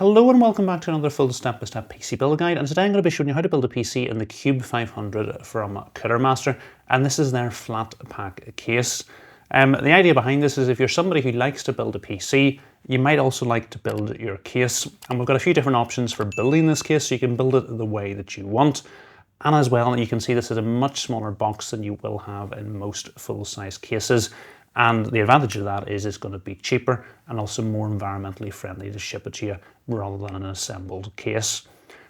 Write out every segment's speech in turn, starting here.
Hello and welcome back to another full step-by-step PC build guide, and today I'm going to be showing you how to build a PC in the Qube 500 from Cooler Master, and this is their Flatpack case. The idea behind this is if you're somebody who likes to build a PC, you might also like to build your case, and we've got a few different options for building this case so you can build it the way that you want. And as well, you can see this is a much smaller box than you will have in most full-size cases. And the advantage of that is it's going to be cheaper and also more environmentally friendly to ship it to you rather than an assembled case.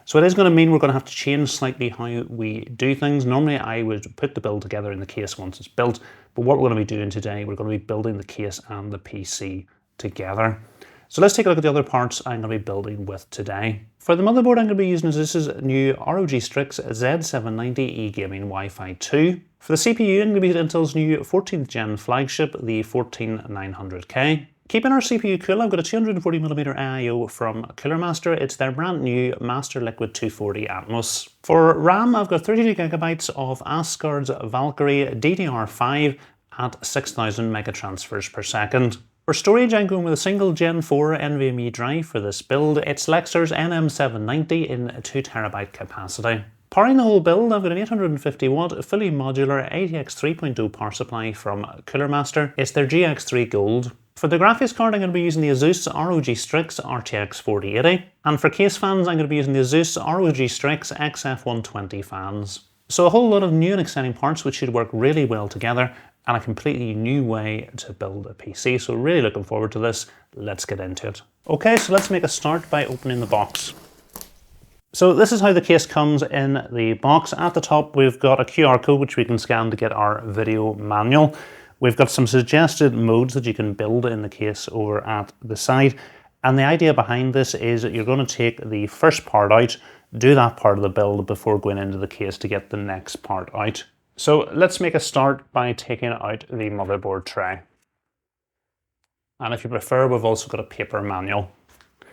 So it is going to mean we're going to have to change slightly how we do things. Normally I would put the build together in the case once it's built, but what we're going to be doing today, we're going to be building the case and the PC together. So let's take a look at the other parts I'm going to be building with today. For the motherboard I'm going to be using ASUS's new ROG STRIX Z790 eGaming Wi-Fi 2. For the CPU I'm going to be using Intel's new 14th gen flagship, the 14900K. Keeping our CPU cool, I've got a 240mm AIO from Cooler Master. It's their brand new MasterLiquid 240 Atmos. For RAM, I've got 32GB of Asgard's Valkyrie DDR5 at 6000 megatransfers per second. For storage, I'm going with a single Gen 4 NVMe drive for this build. It's Lexar's NM790 in 2TB capacity. Powering the whole build, I've got an 850W fully modular ATX 3.0 power supply from Cooler Master. It's their GX3 Gold. For the graphics card, I'm going to be using the ASUS ROG STRIX RTX 4080. And for case fans, I'm going to be using the ASUS ROG STRIX XF120 fans. So a whole lot of new and exciting parts which should work really well together, and a completely new way to build a PC. So really looking forward to this. Let's get into it. Okay, so let's make a start by opening the box. So this is how the case comes in the box. At the top, we've got a QR code which we can scan to get our video manual. We've got some suggested modes that you can build in the case over at the side. And the idea behind this is that you're going to take the first part out, do that part of the build before going into the case to get the next part out. So let's make a start by taking out the motherboard tray. And if you prefer, we've also got a paper manual.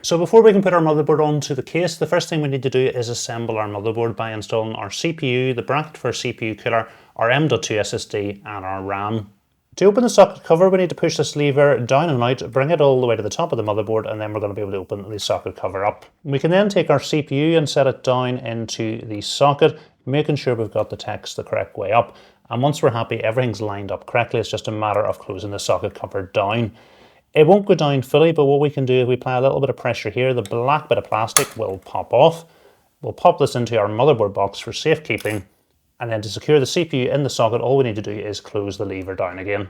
So before we can put our motherboard onto the case, the first thing we need to do is assemble our motherboard by installing our CPU, the bracket for CPU cooler, our M.2 SSD and our RAM. To open the socket cover, we need to push this lever down and out, bring it all the way to the top of the motherboard, and then we're going to be able to open the socket cover up. We can then take our CPU and set it down into the socket, making sure we've got the text the correct way up. And once we're happy everything's lined up correctly, it's just a matter of closing the socket cover down. It won't go down fully, but what we can do is we apply a little bit of pressure here, the black bit of plastic will pop off. We'll pop this into our motherboard box for safekeeping, and then to secure the CPU in the socket, all we need to do is close the lever down again.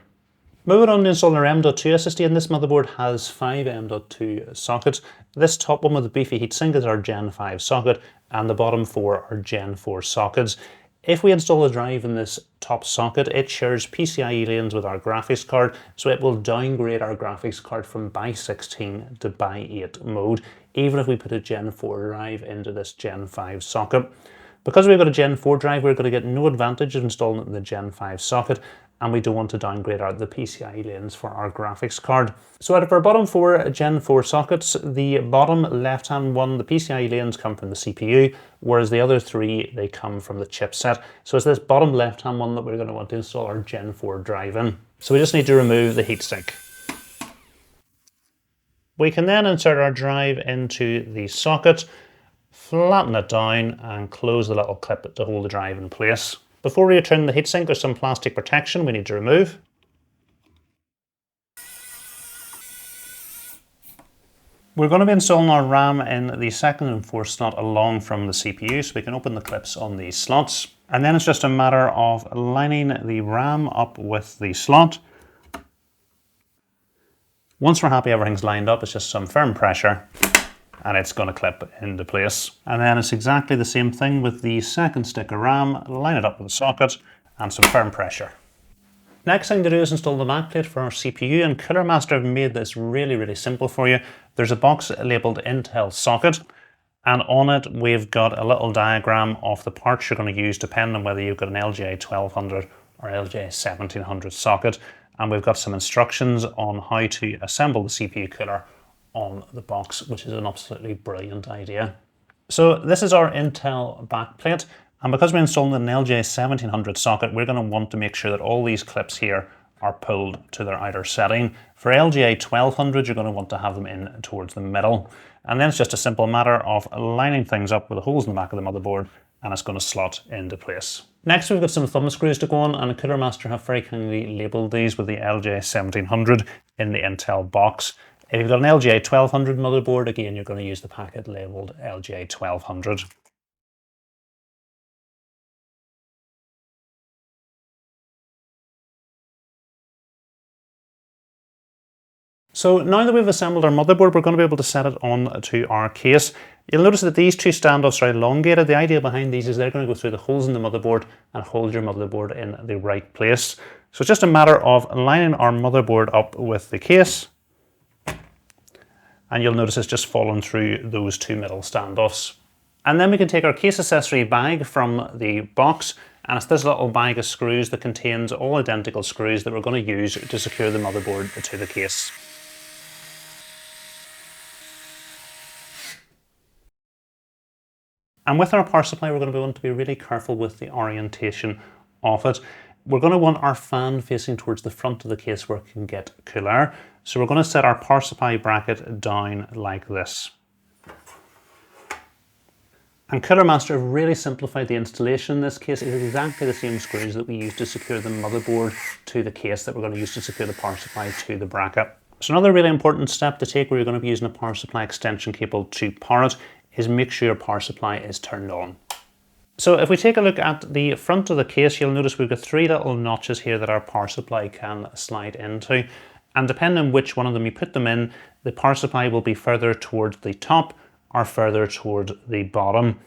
Moving on to installing our M.2 SSD, and this motherboard has 5 M.2 sockets. This top one with the beefy heatsink is our Gen 5 socket, and the bottom 4 are Gen 4 sockets. If we install a drive in this top socket, it shares PCIe lanes with our graphics card, so it will downgrade our graphics card from by 16 to by 8 mode, even if we put a Gen 4 drive into this Gen 5 socket. Because we've got a Gen 4 drive, we're going to get no advantage of installing it in the Gen 5 socket, and we don't want to downgrade the PCIe lanes for our graphics card. So out of our bottom 4 Gen 4 sockets, the bottom left-hand one, the PCIe lanes come from the CPU, whereas the other 3, they come from the chipset. So it's this bottom left-hand one that we're going to want to install our Gen 4 drive in. So we just need to remove the heatsink. We can then insert our drive into the socket, flatten it down, and close the little clip to hold the drive in place. Before we return the heatsink, there's some plastic protection we need to remove. We're going to be installing our RAM in the second and fourth slot along from the CPU, so we can open the clips on these slots. And then it's just a matter of lining the RAM up with the slot. Once we're happy everything's lined up, it's just some firm pressure, and it's going to clip into place. And then it's exactly the same thing with the second stick of RAM, line it up with the socket and some firm pressure. Next thing to do is install the backplate for our CPU, and Cooler Master have made this really simple for you. There's a box labelled Intel socket, and on it we've got a little diagram of the parts you're going to use depending on whether you've got an LGA 1200 or LGA 1700 socket, and we've got some instructions on how to assemble the CPU cooler on the box, which is an absolutely brilliant idea. So this is our Intel backplate, and because we're installing an LGA 1700 socket, we're going to want to make sure that all these clips here are pulled to their outer setting. For LGA 1200, you're going to want to have them in towards the middle. And then it's just a simple matter of lining things up with the holes in the back of the motherboard, and it's going to slot into place. Next, we've got some thumb screws to go on, and Cooler Master have very kindly labelled these with the LJ1700 in the Intel box. If you've got an LJ1200 motherboard, again, you're going to use the packet labelled LJ1200. So now that we've assembled our motherboard, we're going to be able to set it on to our case. You'll notice that these two standoffs are elongated. The idea behind these is they're going to go through the holes in the motherboard and hold your motherboard in the right place. So it's just a matter of lining our motherboard up with the case. And you'll notice it's just fallen through those two middle standoffs. And then we can take our case accessory bag from the box, and it's this little bag of screws that contains all identical screws that we're going to use to secure the motherboard to the case. And with our power supply, we're going to want to be really careful with the orientation of it. We're going to want our fan facing towards the front of the case where it can get cool air. So we're going to set our power supply bracket down like this. And Cooler Master have really simplified the installation in this case. It is exactly the same screws that we use to secure the motherboard to the case that we're going to use to secure the power supply to the bracket. So another really important step to take where you're going to be using a power supply extension cable to power it is make sure your power supply is turned on. So if we take a look at the front of the case, you'll notice we've got three little notches here that our power supply can slide into. And depending on which one of them you put them in, the power supply will be further towards the top or further toward the bottom.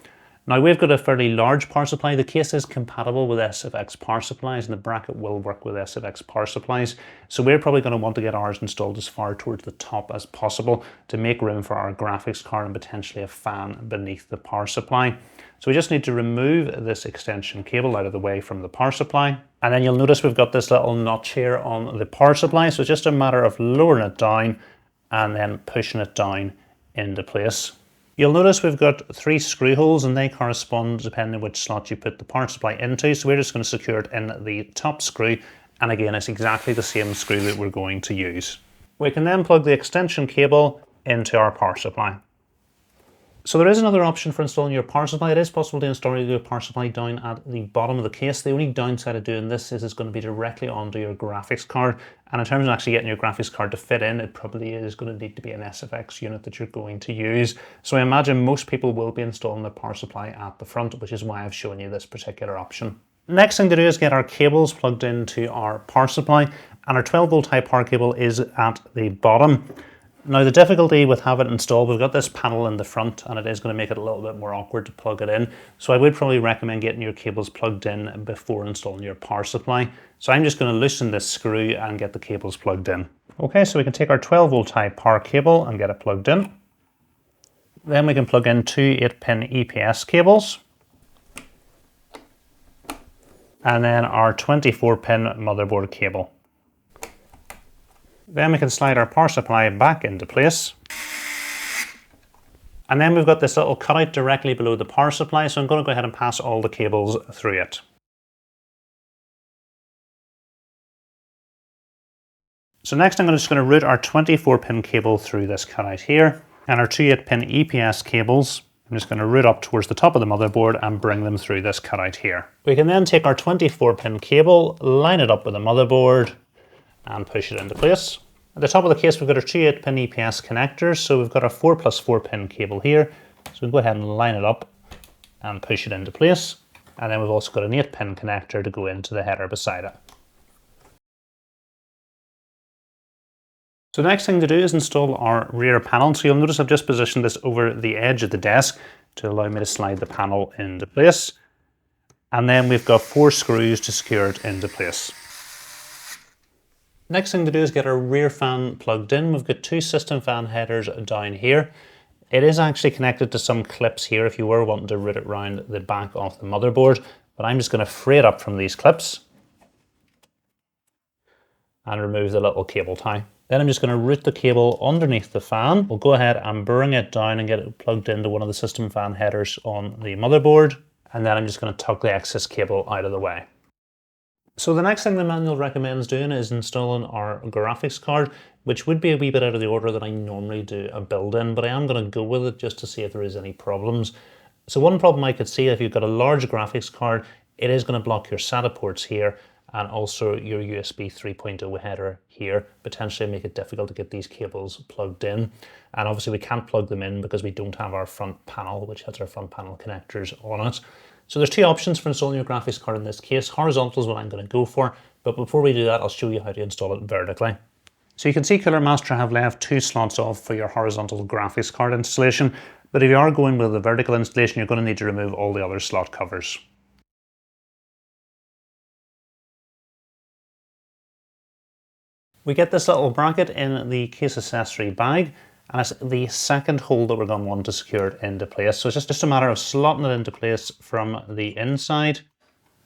Now we've got a fairly large power supply. The case is compatible with SFX power supplies and the bracket will work with SFX power supplies. So we're probably going to want to get ours installed as far towards the top as possible to make room for our graphics card and potentially a fan beneath the power supply. So we just need to remove this extension cable out of the way from the power supply. And then you'll notice we've got this little notch here on the power supply. So it's just a matter of lowering it down and then pushing it down into place. You'll notice we've got three screw holes and they correspond depending on which slot you put the power supply into. So we're just going to secure it in the top screw. And again, it's exactly the same screw that we're going to use. We can then plug the extension cable into our power supply. So there is another option for installing your power supply. It is possible to install your power supply down at the bottom of the case. The only downside of doing this is it's going to be directly onto your graphics card. And in terms of actually getting your graphics card to fit in, it probably is going to need to be an SFX unit that you're going to use. So I imagine most people will be installing the power supply at the front, which is why I've shown you this particular option. Next thing to do is get our cables plugged into our power supply. And our 12-volt high power cable is at the bottom. Now the difficulty with having it installed, we've got this panel in the front and it is going to make it a little bit more awkward to plug it in. So I would probably recommend getting your cables plugged in before installing your power supply. So I'm just going to loosen this screw and get the cables plugged in. Okay, so we can take our 12-volt high power cable and get it plugged in. Then we can plug in two 8-pin EPS cables. And then our 24-pin motherboard cable. Then we can slide our power supply back into place. And then we've got this little cutout directly below the power supply, so I'm going to go ahead and pass all the cables through it. So next I'm just going to route our 24-pin cable through this cutout here, and our two 8-pin EPS cables. I'm just going to route up towards the top of the motherboard and bring them through this cutout here. We can then take our 24-pin cable, line it up with the motherboard, and push it into place. At the top of the case, we've got our two 8-pin EPS connectors. So we've got our 4+4-pin cable here. So we'll go ahead and line it up and push it into place. And then we've also got an 8-pin connector to go into the header beside it. So the next thing to do is install our rear panel. So you'll notice I've just positioned this over the edge of the desk to allow me to slide the panel into place. And then we've got 4 screws to secure it into place. Next thing to do is get our rear fan plugged in. We've got 2 system fan headers down here. It is actually connected to some clips here if you were wanting to route it around the back of the motherboard, but I'm just going to free it up from these clips and remove the little cable tie. Then I'm just going to route the cable underneath the fan. We'll go ahead and bring it down and get it plugged into one of the system fan headers on the motherboard. And then I'm just going to tuck the excess cable out of the way. So the next thing the manual recommends doing is installing our graphics card, which would be a wee bit out of the order that I normally do a build in, but I am going to go with it just to see if there is any problems. So one problem I could see, if you've got a large graphics card, it is going to block your SATA ports here and also your USB 3.0 header here, potentially make it difficult to get these cables plugged in. And obviously we can't plug them in because we don't have our front panel, which has our front panel connectors on it. So there's two options for installing your graphics card in this case. Horizontal is what I'm going to go for, but before we do that, I'll show you how to install it vertically. So you can see Cooler Master have left 2 slots off for your horizontal graphics card installation, but if you are going with the vertical installation, you're going to need to remove all the other slot covers. We get this little bracket in the case accessory bag, and it's the second hole that we're going to want to secure it into place. So it's just a matter of slotting it into place from the inside,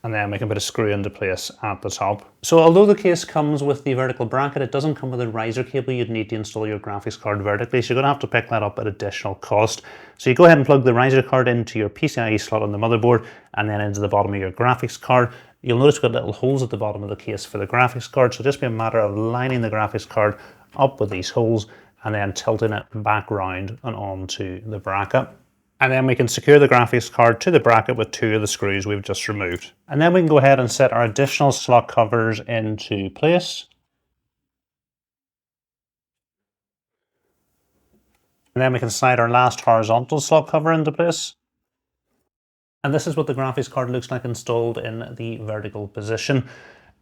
and then we can put a screw into place at the top. So although the case comes with the vertical bracket, it doesn't come with a riser cable you'd need to install your graphics card vertically, so you're going to have to pick that up at additional cost. So you go ahead and plug the riser card into your PCIe slot on the motherboard, and then into the bottom of your graphics card. You'll notice we've got little holes at the bottom of the case for the graphics card, so just be a matter of lining the graphics card up with these holes and then tilting it back round and onto the bracket. And then we can secure the graphics card to the bracket with 2 of the screws we've just removed. And then we can go ahead and set our additional slot covers into place. And then we can slide our last horizontal slot cover into place. And this is what the graphics card looks like installed in the vertical position.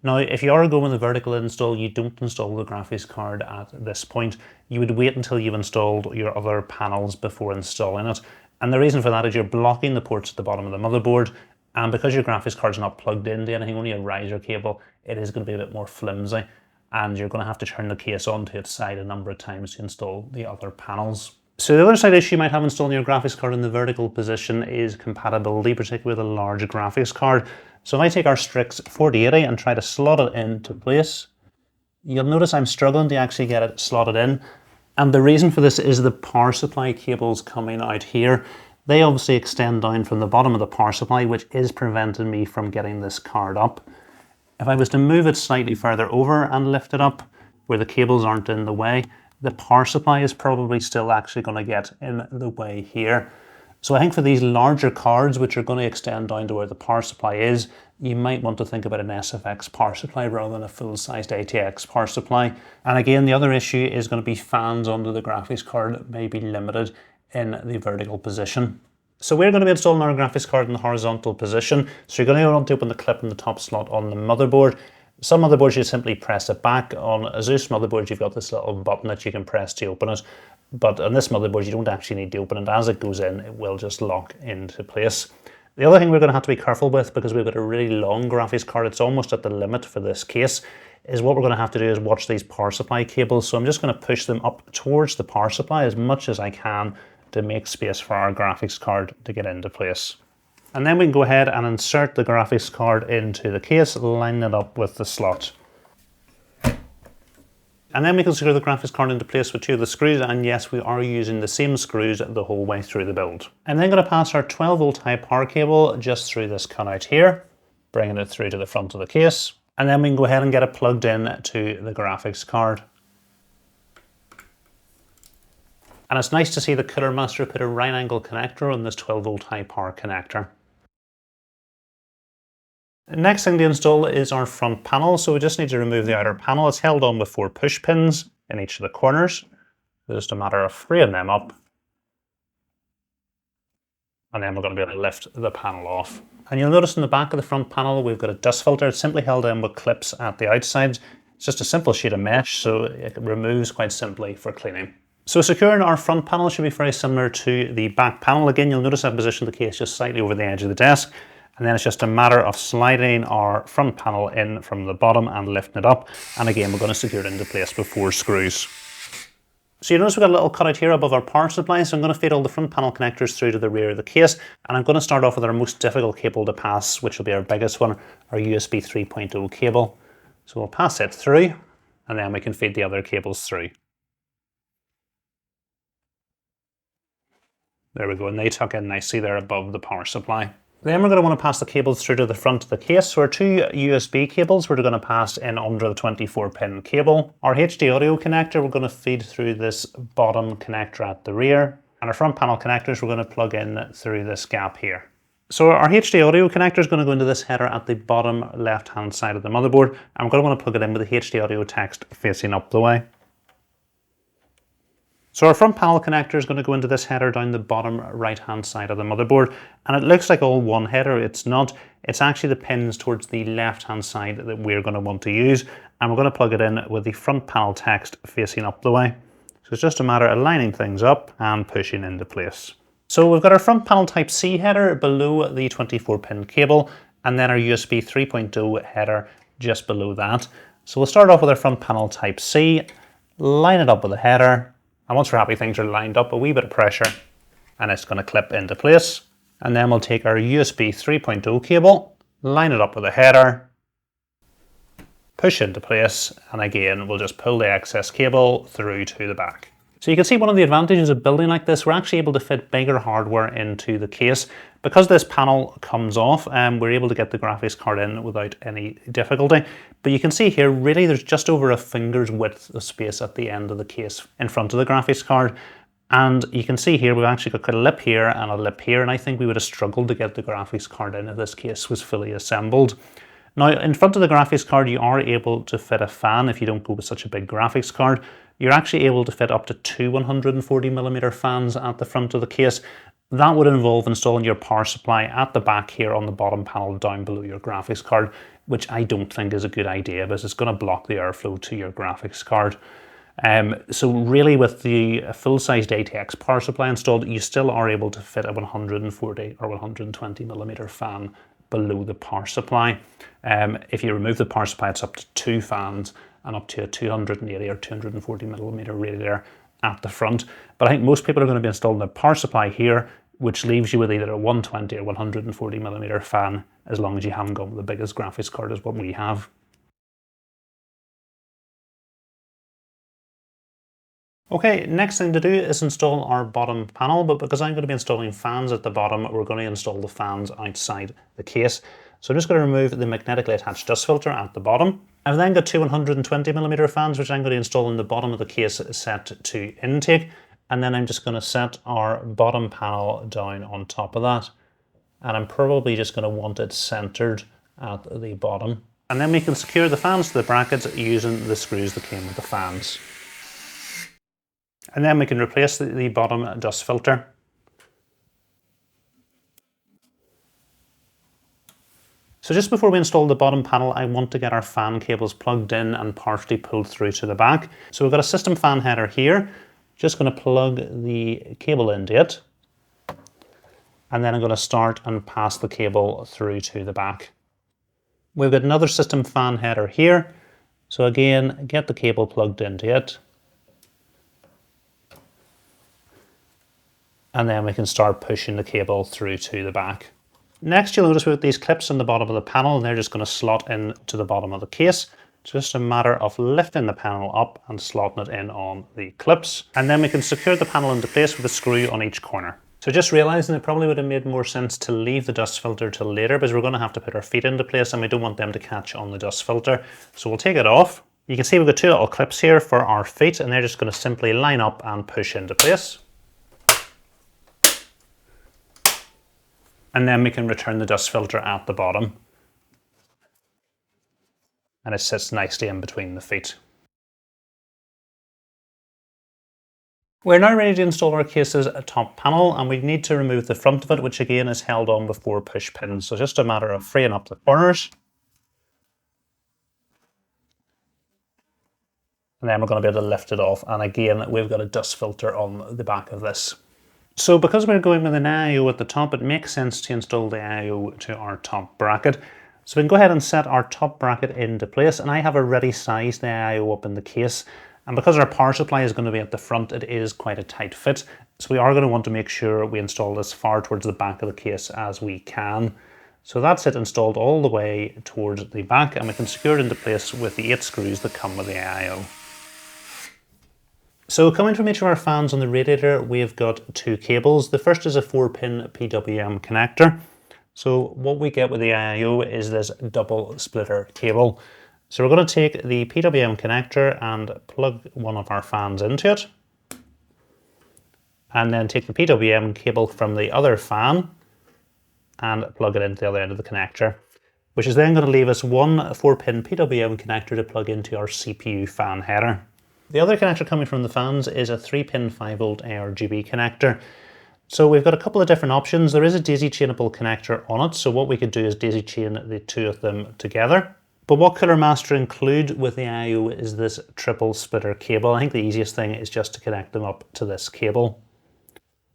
Now, if you are going with a vertical install, you don't install the graphics card at this point. You would wait until you've installed your other panels before installing it. And the reason for that is you're blocking the ports at the bottom of the motherboard. And because your graphics card's not plugged into anything, only a riser cable, it is going to be a bit more flimsy. And you're going to have to turn the case onto its side a number of times to install the other panels. So the other side issue you might have installing your graphics card in the vertical position is compatibility, particularly with a large graphics card. So if I take our STRIX 4080 and try to slot it into place, you'll notice I'm struggling to actually get it slotted in. And the reason for this is the power supply cables coming out here. They obviously extend down from the bottom of the power supply, which is preventing me from getting this card up. If I was to move it slightly further over and lift it up where the cables aren't in the way, the power supply is probably still actually going to get in the way here. So I think for these larger cards, which are going to extend down to where the power supply is, you might want to think about an SFX power supply rather than a full-sized ATX power supply. And again, the other issue is going to be fans under the graphics card that may be limited in the vertical position. So we're going to be installing our graphics card in the horizontal position. So you're going to want to open the clip in the top slot on the motherboard. Some motherboards you simply press it back. On ASUS motherboards you've got this little button that you can press to open it, but on this motherboard you don't actually need to open it. As it goes in, it will just lock into place. The other thing we're going to have to be careful with, because we've got a really long graphics card, it's almost at the limit for this case, is what we're going to have to do is watch these power supply cables. So I'm just going to push them up towards the power supply as much as I can to make space for our graphics card to get into place. And then we can go ahead and insert the graphics card into the case, line it up with the slot. And then we can secure the graphics card into place with 2 of the screws, and yes, we are using the same screws the whole way through the build. I'm then going to pass our 12-volt high power cable just through this cutout here, bringing it through to the front of the case. And then we can go ahead and get it plugged in to the graphics card. And it's nice to see the Cooler Master put a right angle connector on this 12-volt high power connector. The next thing to install is our front panel. So we just need to remove the outer panel. It's held on with 4 push pins in each of the corners. It's just a matter of freeing them up. And then we're going to be able to lift the panel off. And you'll notice in the back of the front panel, we've got a dust filter. It's simply held in with clips at the outside. It's just a simple sheet of mesh, so it removes quite simply for cleaning. So securing our front panel should be very similar to the back panel. Again, you'll notice I've positioned the case just slightly over the edge of the desk. And then it's just a matter of sliding our front panel in from the bottom and lifting it up. And again, we're going to secure it into place with 4 screws. So you notice we've got a little cutout here above our power supply. So I'm going to feed all the front panel connectors through to the rear of the case. And I'm going to start off with our most difficult cable to pass, which will be our biggest one, our USB 3.0 cable. So we'll pass it through, and then we can feed the other cables through. There we go, and they tuck in nicely there above the power supply. Then we're going to want to pass the cables through to the front of the case. So our two USB cables we're going to pass in under the 24-pin cable. Our HD audio connector we're going to feed through this bottom connector at the rear. And our front panel connectors we're going to plug in through this gap here. So our HD audio connector is going to go into this header at the bottom left-hand side of the motherboard. And we're going to want to plug it in with the HD audio text facing up the way. So our front panel connector is going to go into this header down the bottom right-hand side of the motherboard, and it looks like all one header. It's not. It's actually the pins towards the left-hand side that we're going to want to use, and we're going to plug it in with the front panel text facing up the way. So it's just a matter of lining things up and pushing into place. So we've got our front panel Type-C header below the 24-pin cable, and then our USB 3.0 header just below that. So we'll start off with our front panel Type-C, line it up with the header. And once we're happy things are lined up, a wee bit of pressure and it's going to clip into place. And then we'll take our USB 3.0 cable, line it up with a header, push into place, and again we'll just pull the excess cable through to the back. So you can see one of the advantages of building like this, we're actually able to fit bigger hardware into the case. Because this panel comes off, we're able to get the graphics card in without any difficulty. But you can see here, really there's just over a finger's width of space at the end of the case in front of the graphics card. And you can see here, we've actually got a lip here and a lip here, and I think we would have struggled to get the graphics card in if this case was fully assembled. Now, in front of the graphics card, you are able to fit a fan if you don't go with such a big graphics card. You're actually able to fit up to two 140mm fans at the front of the case. That would involve installing your power supply at the back here on the bottom panel down below your graphics card, which I don't think is a good idea because it's going to block the airflow to your graphics card. So really with the full-sized ATX power supply installed, you still are able to fit a 140 or 120mm fan below the power supply. If you remove the power supply, it's up to two fans and up to a 280 or 240mm radiator at the front. But I think most people are going to be installing the power supply here, which leaves you with either a 120 or 140mm fan, as long as you haven't gone with the biggest graphics card as what we have. Okay, next thing to do is install our bottom panel, but because I'm going to be installing fans at the bottom, we're going to install the fans outside the case. So I'm just going to remove the magnetically attached dust filter at the bottom. I've then got two 120mm fans, which I'm going to install in the bottom of the case set to intake. And then I'm just going to set our bottom panel down on top of that. And I'm probably just going to want it centered at the bottom. And then we can secure the fans to the brackets using the screws that came with the fans. And then we can replace the bottom dust filter. So just before we install the bottom panel, I want to get our fan cables plugged in and partially pulled through to the back. So we've got a system fan header here. Just going to plug the cable into it. And then I'm going to start and pass the cable through to the back. We've got another system fan header here. So again, get the cable plugged into it. And then we can start pushing the cable through to the back. Next, you'll notice we've got these clips on the bottom of the panel, and they're just going to slot in to the bottom of the case. It's just a matter of lifting the panel up and slotting it in on the clips. And then we can secure the panel into place with a screw on each corner. So just realizing it probably would have made more sense to leave the dust filter till later, because we're going to have to put our feet into place and we don't want them to catch on the dust filter. So we'll take it off. You can see we've got two little clips here for our feet, and they're just going to simply line up and push into place. And then we can return the dust filter at the bottom. And it sits nicely in between the feet. We're now ready to install our case's top panel, and we need to remove the front of it, which again is held on with 4 push pins. So just a matter of freeing up the corners. And then we're going to be able to lift it off. And again, we've got a dust filter on the back of this. So because we're going with an IO at the top, it makes sense to install the IO to our top bracket. So we can go ahead and set our top bracket into place, and I have already sized the IO up in the case. And because our power supply is going to be at the front, it is quite a tight fit. So we are going to want to make sure we install this far towards the back of the case as we can. So that's it installed all the way towards the back, and we can secure it into place with the 8 screws that come with the IO. So coming from each of our fans on the radiator, we've got 2 cables. The first is a 4-pin PWM connector. So what we get with the AIO is this double splitter cable. So we're going to take the PWM connector and plug one of our fans into it. And then take the PWM cable from the other fan and plug it into the other end of the connector, which is then going to leave us one 4-pin PWM connector to plug into our CPU fan header. The other connector coming from the fans is a 3-pin 5V ARGB connector. So we've got a couple of different options. There is a daisy chainable connector on it, so what we could do is daisy chain the two of them together. But what Cooler Master include with the AIO is this triple splitter cable. I think the easiest thing is just to connect them up to this cable.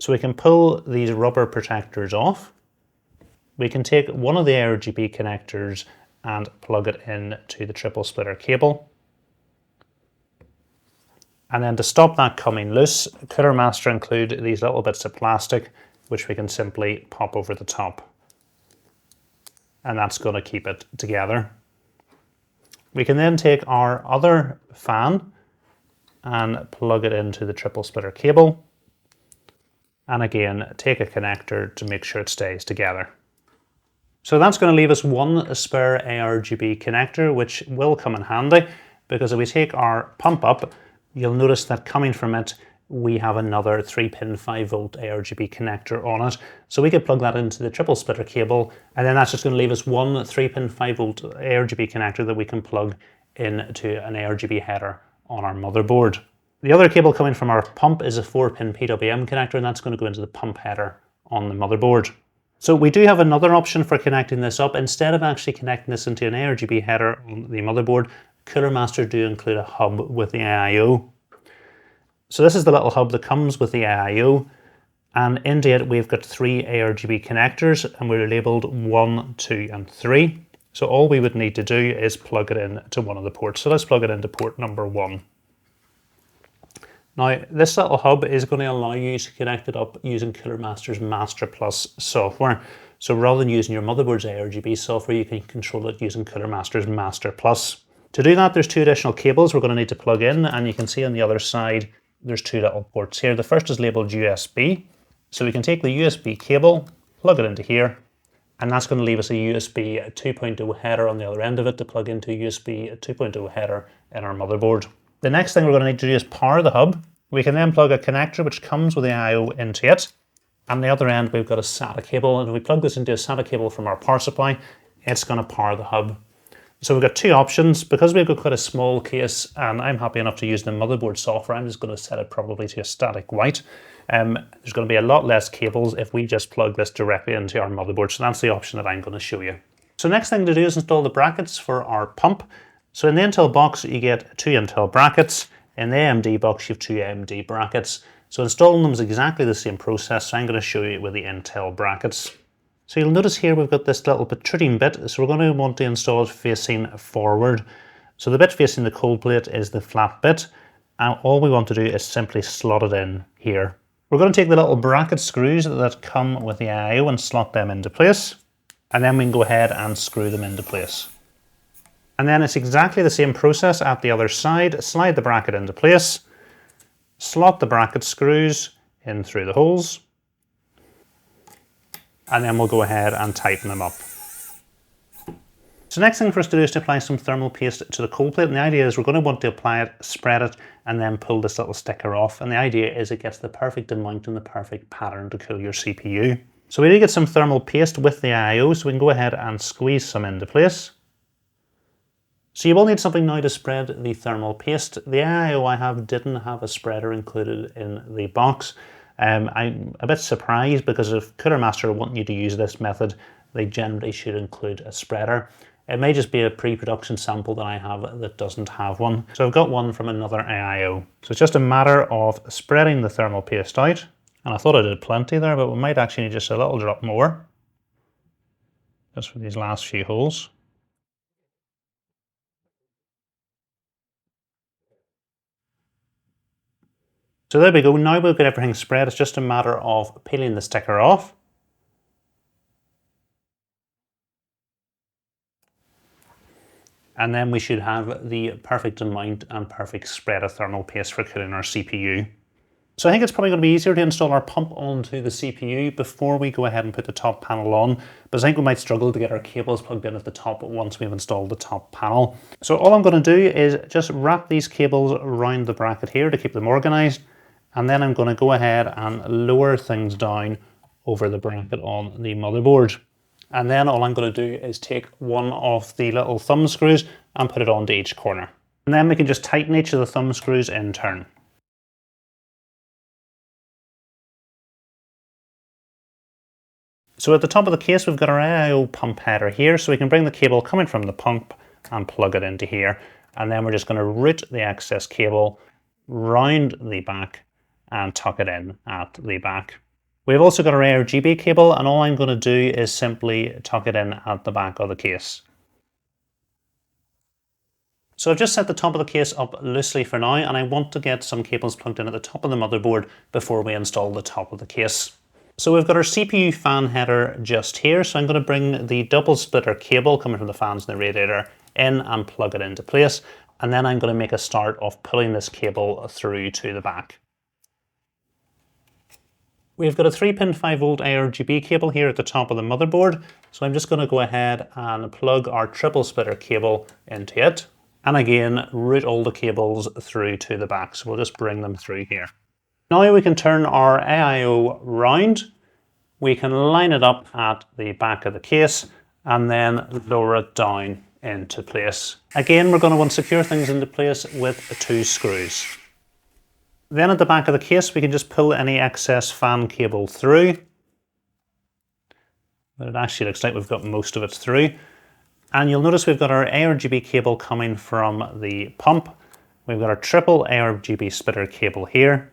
So we can pull these rubber protectors off. We can take one of the ARGB connectors and plug it into the triple splitter cable. And then to stop that coming loose, Cooler Master include these little bits of plastic, which we can simply pop over the top. And that's going to keep it together. We can then take our other fan and plug it into the triple splitter cable. And again, take a connector to make sure it stays together. So that's going to leave us one spare ARGB connector, which will come in handy because if we take our pump up, you'll notice that coming from it, we have another 3-pin 5V ARGB connector on it. So we could plug that into the triple splitter cable, and then that's just going to leave us one 3-pin 5V ARGB connector that we can plug into an ARGB header on our motherboard. The other cable coming from our pump is a 4-pin PWM connector, and that's going to go into the pump header on the motherboard. So we do have another option for connecting this up. Instead of actually connecting this into an ARGB header on the motherboard, Cooler Master do include a hub with the AIO. So this is the little hub that comes with the AIO, and into it we've got 3 ARGB connectors, and we're labelled 1, 2 and 3. So all we would need to do is plug it in to one of the ports. So let's plug it into port number 1. Now, this little hub is going to allow you to connect it up using Cooler Master's Master Plus software. So rather than using your motherboard's ARGB software, you can control it using Cooler Master's Master Plus. To do that, there's 2 additional cables we're going to need to plug in, and you can see on the other side, there's 2 little ports here. The first is labelled USB. So we can take the USB cable, plug it into here, and that's going to leave us a USB 2.0 header on the other end of it to plug into a USB 2.0 header in our motherboard. The next thing we're going to need to do is power the hub. We can then plug a connector which comes with the I/O into it. On the other end, we've got a SATA cable, and if we plug this into a SATA cable from our power supply, it's going to power the hub. So we've got 2 options. Because we've got quite a small case, and I'm happy enough to use the motherboard software, I'm just going to set it probably to a static white. There's going to be a lot less cables if we just plug this directly into our motherboard. So that's the option that I'm going to show you. So next thing to do is install the brackets for our pump. So in the Intel box, you get 2 Intel brackets. In the AMD box, you have 2 AMD brackets. So installing them is exactly the same process. So I'm going to show you with the Intel brackets. So you'll notice here we've got this little protruding bit. So we're going to want to install it facing forward. So the bit facing the cold plate is the flat bit. And all we want to do is simply slot it in here. We're going to take the little bracket screws that come with the I/O and slot them into place. And then we can go ahead and screw them into place. And then it's exactly the same process at the other side. Slide the bracket into place, slot the bracket screws in through the holes, and then we'll go ahead and tighten them up. So next thing for us to do is to apply some thermal paste to the cold plate. And the idea is we're going to want to apply it, spread it, and then pull this little sticker off. And the idea is it gets the perfect amount and the perfect pattern to cool your CPU. So we do get some thermal paste with the I/O, so we can go ahead and squeeze some into place. So you will need something now to spread the thermal paste. The I/O I have didn't have a spreader included in the box. I'm a bit surprised because if Cooler Master want you to use this method, they generally should include a spreader. It may just be a pre-production sample that I have that doesn't have one. So I've got one from another I/O. So it's just a matter of spreading the thermal paste out. And I thought I did plenty there, but we might actually need just a little drop more. Just for these last few holes. So there we go, now we've got everything spread, it's just a matter of peeling the sticker off. And then we should have the perfect amount and perfect spread of thermal paste for cooling our CPU. So I think it's probably going to be easier to install our pump onto the CPU before we go ahead and put the top panel on, but I think we might struggle to get our cables plugged in at the top once we've installed the top panel. So all I'm going to do is just wrap these cables around the bracket here to keep them organized, and then I'm going to go ahead and lower things down over the bracket on the motherboard. And then all I'm going to do is take one of the little thumb screws and put it onto each corner. And then we can just tighten each of the thumb screws in turn. So at the top of the case, we've got our AIO pump header here, so we can bring the cable coming from the pump and plug it into here. And then we're just going to route the excess cable round the back and tuck it in at the back. We've also got our ARGB cable, and all I'm going to do is simply tuck it in at the back of the case. So I've just set the top of the case up loosely for now, and I want to get some cables plugged in at the top of the motherboard before we install the top of the case. So we've got our CPU fan header just here, so I'm going to bring the double splitter cable coming from the fans and the radiator in and plug it into place, and then I'm going to make a start of pulling this cable through to the back. We've got a 3-pin 5-volt ARGB cable here at the top of the motherboard, so I'm just going to go ahead and plug our triple splitter cable into it, and again route all the cables through to the back, so we'll just bring them through here. Now we can turn our AIO round, we can line it up at the back of the case and then lower it down into place. Again, we're going to want to secure things into place with 2 screws. Then at the back of the case, we can just pull any excess fan cable through. But it actually looks like we've got most of it through. And you'll notice we've got our ARGB cable coming from the pump. We've got our triple ARGB splitter cable here.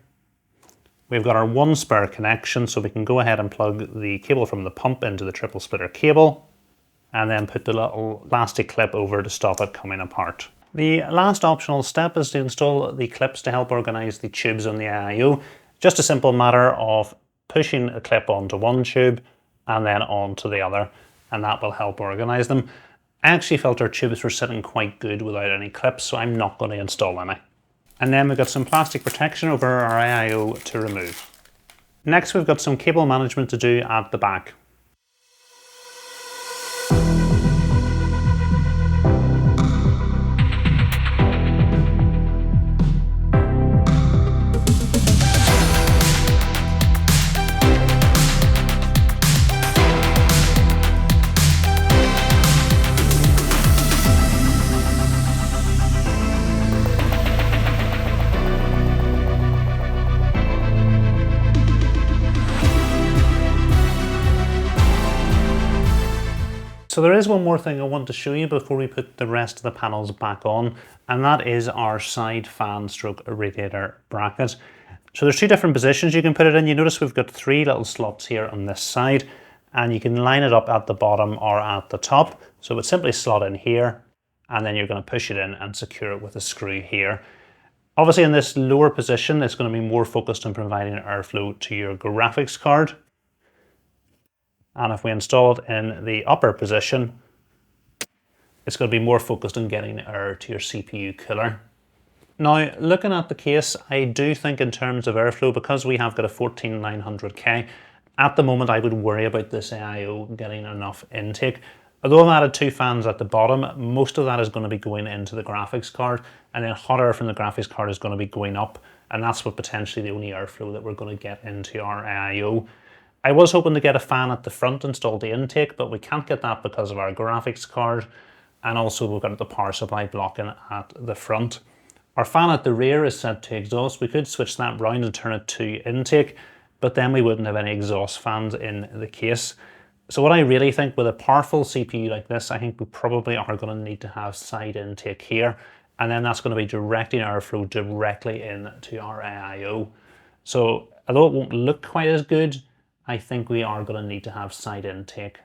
We've got our 1 spare connection, so we can go ahead and plug the cable from the pump into the triple splitter cable and then put the little plastic clip over to stop it coming apart. The last optional step is to install the clips to help organize the tubes on the AIO. Just a simple matter of pushing a clip onto one tube and then onto the other, and that will help organize them. I actually felt our tubes were sitting quite good without any clips, so I'm not going to install any. And then we've got some plastic protection over our AIO to remove. Next, we've got some cable management to do at the back. So there is one more thing I want to show you before we put the rest of the panels back on, and that is our side fan stroke radiator bracket. So there's 2 different positions you can put it in. You notice we've got 3 little slots here on this side, and you can line it up at the bottom or at the top. So it would simply slot in here, and then you're going to push it in and secure it with a screw here. Obviously in this lower position, it's going to be more focused on providing airflow to your graphics card. And if we install it in the upper position, it's going to be more focused on getting air to your CPU cooler. Now, looking at the case, I do think in terms of airflow, because we have got a 14900K, at the moment I would worry about this AIO getting enough intake. Although I've added 2 fans at the bottom, most of that is going to be going into the graphics card, and then hot air from the graphics card is going to be going up, and that's what potentially the only airflow that we're going to get into our AIO. I was hoping to get a fan at the front installed the intake, but we can't get that because of our graphics card, and also we've got the power supply blocking at the front. Our fan at the rear is set to exhaust. We could switch that round and turn it to intake, but then we wouldn't have any exhaust fans in the case. So what I really think with a powerful CPU like this, I think we probably are going to need to have side intake here, and then that's going to be directing airflow directly into our AIO. So although it won't look quite as good, I think we are going to need to have side intake.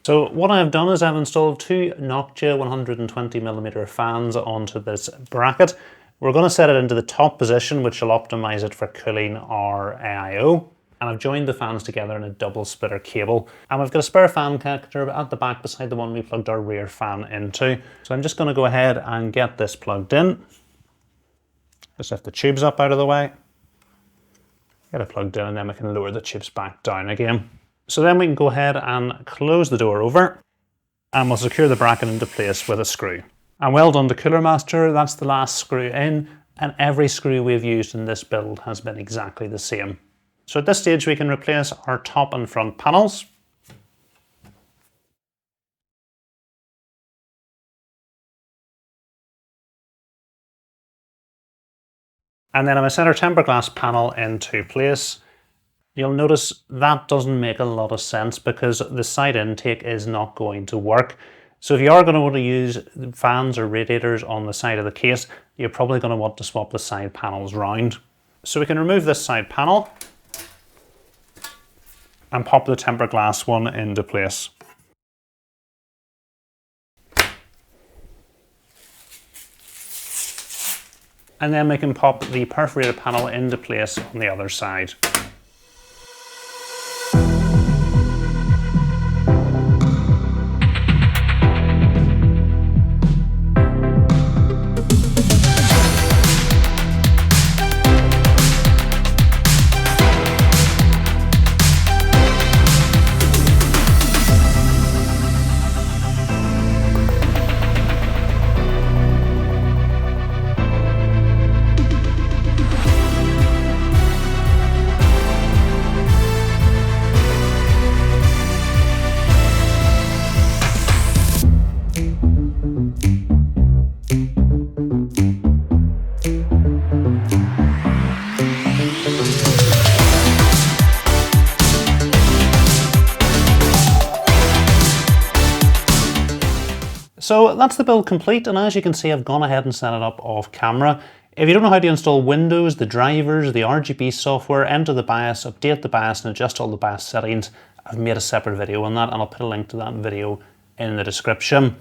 So what I've done is I've installed 2 Noctua 120mm fans onto this bracket. We're going to set it into the top position, which will optimize it for cooling our AIO. And I've joined the fans together in a double splitter cable. And we've got a spare fan connector at the back beside the one we plugged our rear fan into. So I'm just going to go ahead and get this plugged in. Just lift the tubes up out of the way. Get it plugged in, and then we can lower the tubes back down again. So then we can go ahead and close the door over, and we'll secure the bracket into place with a screw. And well done to Cooler Master, that's the last screw in, and every screw we've used in this build has been exactly the same. So at this stage we can replace our top and front panels. And then I'm going to set our tempered glass panel into place. You'll notice that doesn't make a lot of sense because the side intake is not going to work. So if you are going to want to use fans or radiators on the side of the case, you're probably going to want to swap the side panels round. So we can remove this side panel and pop the tempered glass one into place. And then we can pop the perforated panel into place on the other side. So that's the build complete, and as you can see I've gone ahead and set it up off camera. If you don't know how to install Windows, the drivers, the RGB software, enter the BIOS, update the BIOS and adjust all the BIOS settings, I've made a separate video on that and I'll put a link to that video in the description.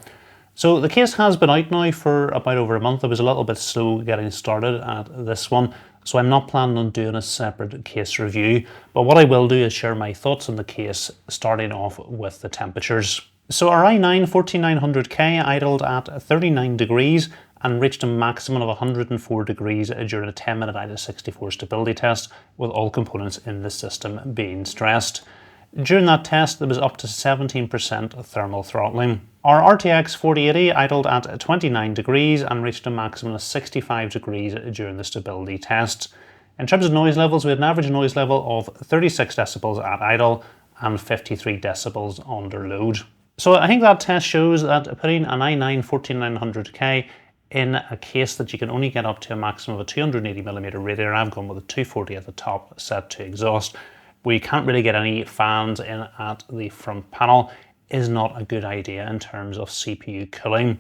So the case has been out now for about over a month. I was a little bit slow getting started at this one, so I'm not planning on doing a separate case review, but what I will do is share my thoughts on the case, starting off with the temperatures. So our i9-14900K idled at 39 degrees and reached a maximum of 104 degrees during a 10-minute AIDA64 stability test, with all components in the system being stressed. During that test, there was up to 17% thermal throttling. Our RTX 4080 idled at 29 degrees and reached a maximum of 65 degrees during the stability test. In terms of noise levels, we had an average noise level of 36 decibels at idle and 53 decibels under load. So I think that test shows that putting an i9-14900K in a case that you can only get up to a maximum of a 280mm radiator, I've gone with a 240 at the top set to exhaust, we can't really get any fans in at the front panel, is not a good idea in terms of CPU cooling.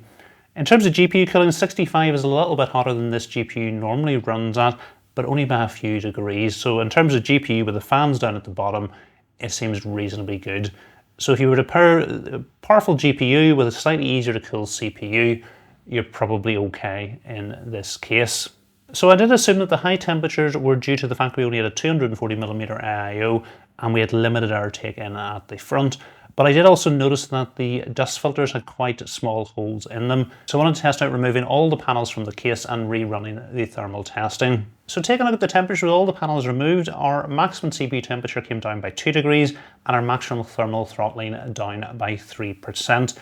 In terms of GPU cooling, 65 is a little bit hotter than this GPU normally runs at, but only by a few degrees. So in terms of GPU with the fans down at the bottom, it seems reasonably good. So if you were to pair a powerful GPU with a slightly easier to cool CPU, you're probably okay in this case. So I did assume that the high temperatures were due to the fact we only had a 240mm AIO and we had limited air take in at the front. But I did also notice that the dust filters had quite small holes in them. So I wanted to test out removing all the panels from the case and rerunning the thermal testing. So taking a look at the temperature with all the panels removed, our maximum CPU temperature came down by 2 degrees and our maximum thermal throttling down by 3%.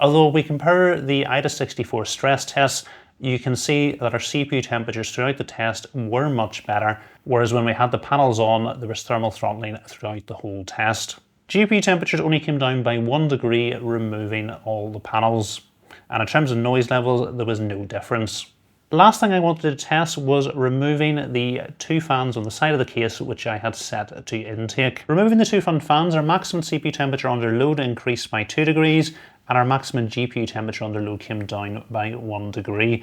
Although we compare the AIDA64 stress tests, you can see that our CPU temperatures throughout the test were much better, whereas when we had the panels on, there was thermal throttling throughout the whole test. GPU temperatures only came down by 1 degree removing all the panels, and in terms of noise levels there was no difference. The last thing I wanted to test was removing the two fans on the side of the case which I had set to intake. Removing the two front fans, our maximum CPU temperature under load increased by 2 degrees and our maximum GPU temperature under load came down by 1 degree.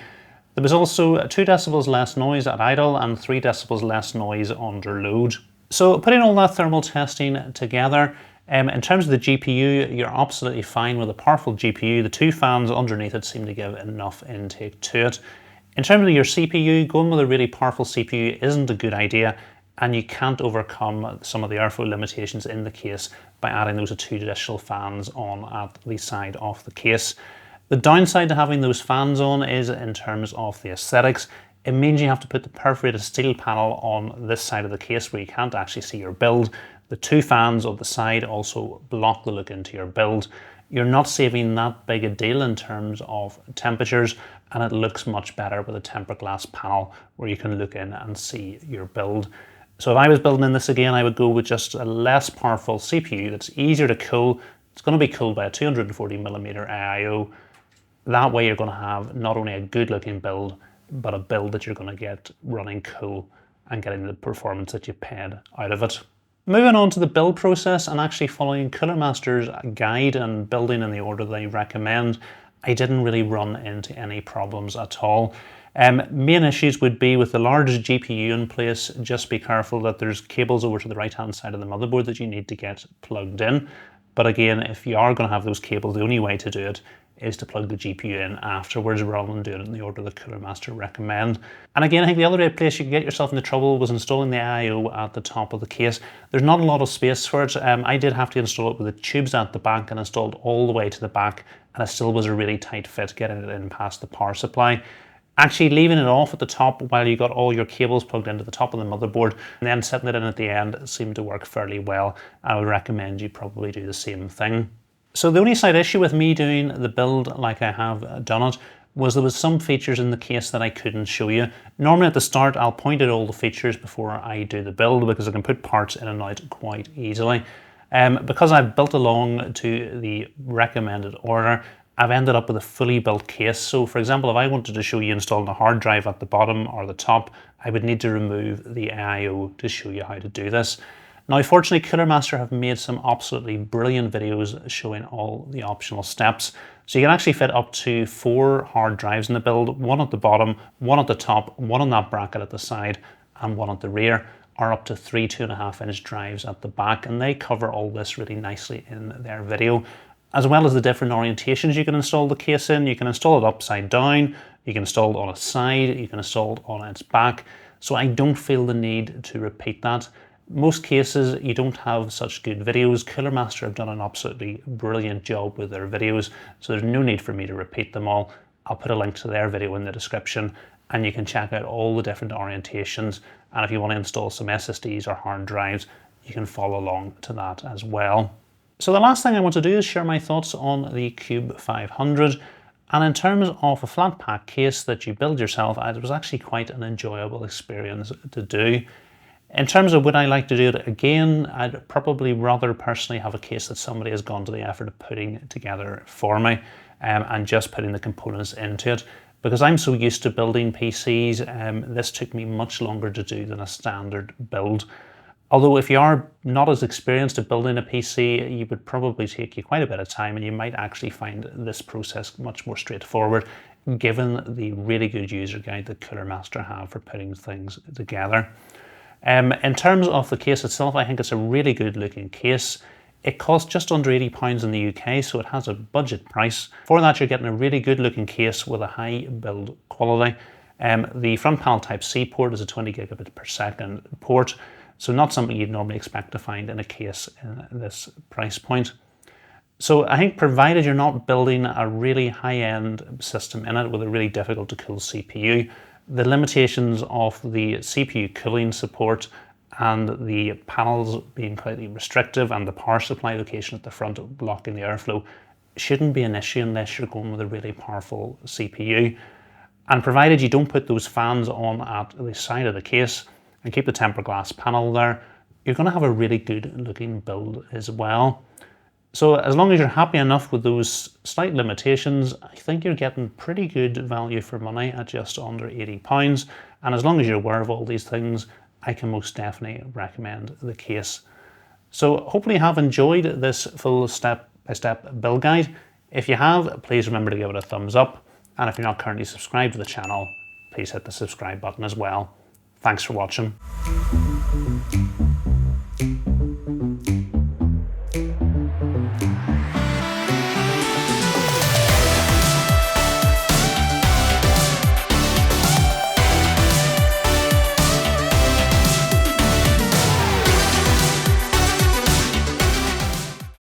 There was also 2 decibels less noise at idle and 3 decibels less noise under load. So putting all that thermal testing together, in terms of the GPU, you're absolutely fine with a powerful GPU. The two fans underneath it seem to give enough intake to it. In terms of your CPU, going with a really powerful CPU isn't a good idea, and you can't overcome some of the airflow limitations in the case by adding those 2 additional fans on at the side of the case. The downside to having those fans on is in terms of the aesthetics. It means you have to put the perforated steel panel on this side of the case where you can't actually see your build. The two fans on the side also block the look into your build. You're not saving that big a deal in terms of temperatures, and it looks much better with a tempered glass panel where you can look in and see your build. So if I was building in this again, I would go with just a less powerful CPU that's easier to cool. It's going to be cooled by a 240mm AIO. That way you're going to have not only a good looking build, but a build that you're going to get running cool and getting the performance that you paid out of it. Moving on to the build process and actually following Cooler Master's guide and building in the order they recommend, I didn't really run into any problems at all. Main issues would be with the large GPU in place, just be careful that there's cables over to the right hand side of the motherboard that you need to get plugged in. But again, if you are going to have those cables, the only way to do it is to plug the GPU in afterwards rather than doing it in the order that Cooler Master recommend. And again, I think the other place you could get yourself into trouble was installing the AIO at the top of the case. There's not a lot of space for it. I did have to install it with the tubes at the back and installed all the way to the back, and it still was a really tight fit getting it in past the power supply. Actually leaving it off at the top while you got all your cables plugged into the top of the motherboard and then setting it in at the end seemed to work fairly well. I would recommend you probably do the same thing. So the only slight issue with me doing the build like I have done it was there was some features in the case that I couldn't show you. Normally at the start I'll point out all the features before I do the build because I can put parts in and out quite easily. Because I've built along to the recommended order, I've ended up with a fully built case. So for example, if I wanted to show you installing a hard drive at the bottom or the top, I would need to remove the AIO to show you how to do this. Now, fortunately, Cooler Master have made some absolutely brilliant videos showing all the optional steps. So you can actually fit up to 4 hard drives in the build, one at the bottom, one at the top, one on that bracket at the side, and one at the rear, or up to 3 2.5-inch drives at the back. And they cover all this really nicely in their video, as well as the different orientations you can install the case in. You can install it upside down, you can install it on its side, you can install it on its back. So I don't feel the need to repeat that. Most cases you don't have such good videos. Cooler Master have done an absolutely brilliant job with their videos, so there's no need for me to repeat them all. I'll put a link to their video in the description and you can check out all the different orientations, and if you want to install some SSDs or hard drives, you can follow along to that as well. So the last thing I want to do is share my thoughts on the Qube 500. And in terms of a flat pack case that you build yourself, it was actually quite an enjoyable experience to do. In terms of would I like to do it again, I'd probably rather personally have a case that somebody has gone to the effort of putting together for me and just putting the components into it. Because I'm so used to building PCs, this took me much longer to do than a standard build. Although if you are not as experienced at building a PC, it would probably take you quite a bit of time and you might actually find this process much more straightforward given the really good user guide that Cooler Master have for putting things together. In terms of the case itself, I think it's a really good looking case. It costs just under £80 in the UK, so it has a budget price. For that, you're getting a really good looking case with a high build quality. The front panel Type-C port is a 20 gigabit per second port, so not something you'd normally expect to find in a case in this price point. So I think provided you're not building a really high-end system in it with a really difficult to cool CPU, the limitations of the CPU cooling support and the panels being quite restrictive and the power supply location at the front blocking the airflow shouldn't be an issue unless you're going with a really powerful CPU. And provided you don't put those fans on at the side of the case and keep the tempered glass panel there, you're going to have a really good looking build as well. So as long as you're happy enough with those slight limitations, I think you're getting pretty good value for money at just under £80. And as long as you're aware of all these things, I can most definitely recommend the case. So hopefully you have enjoyed this full step-by-step build guide. If you have, please remember to give it a thumbs up. And if you're not currently subscribed to the channel, please hit the subscribe button as well. Thanks for watching.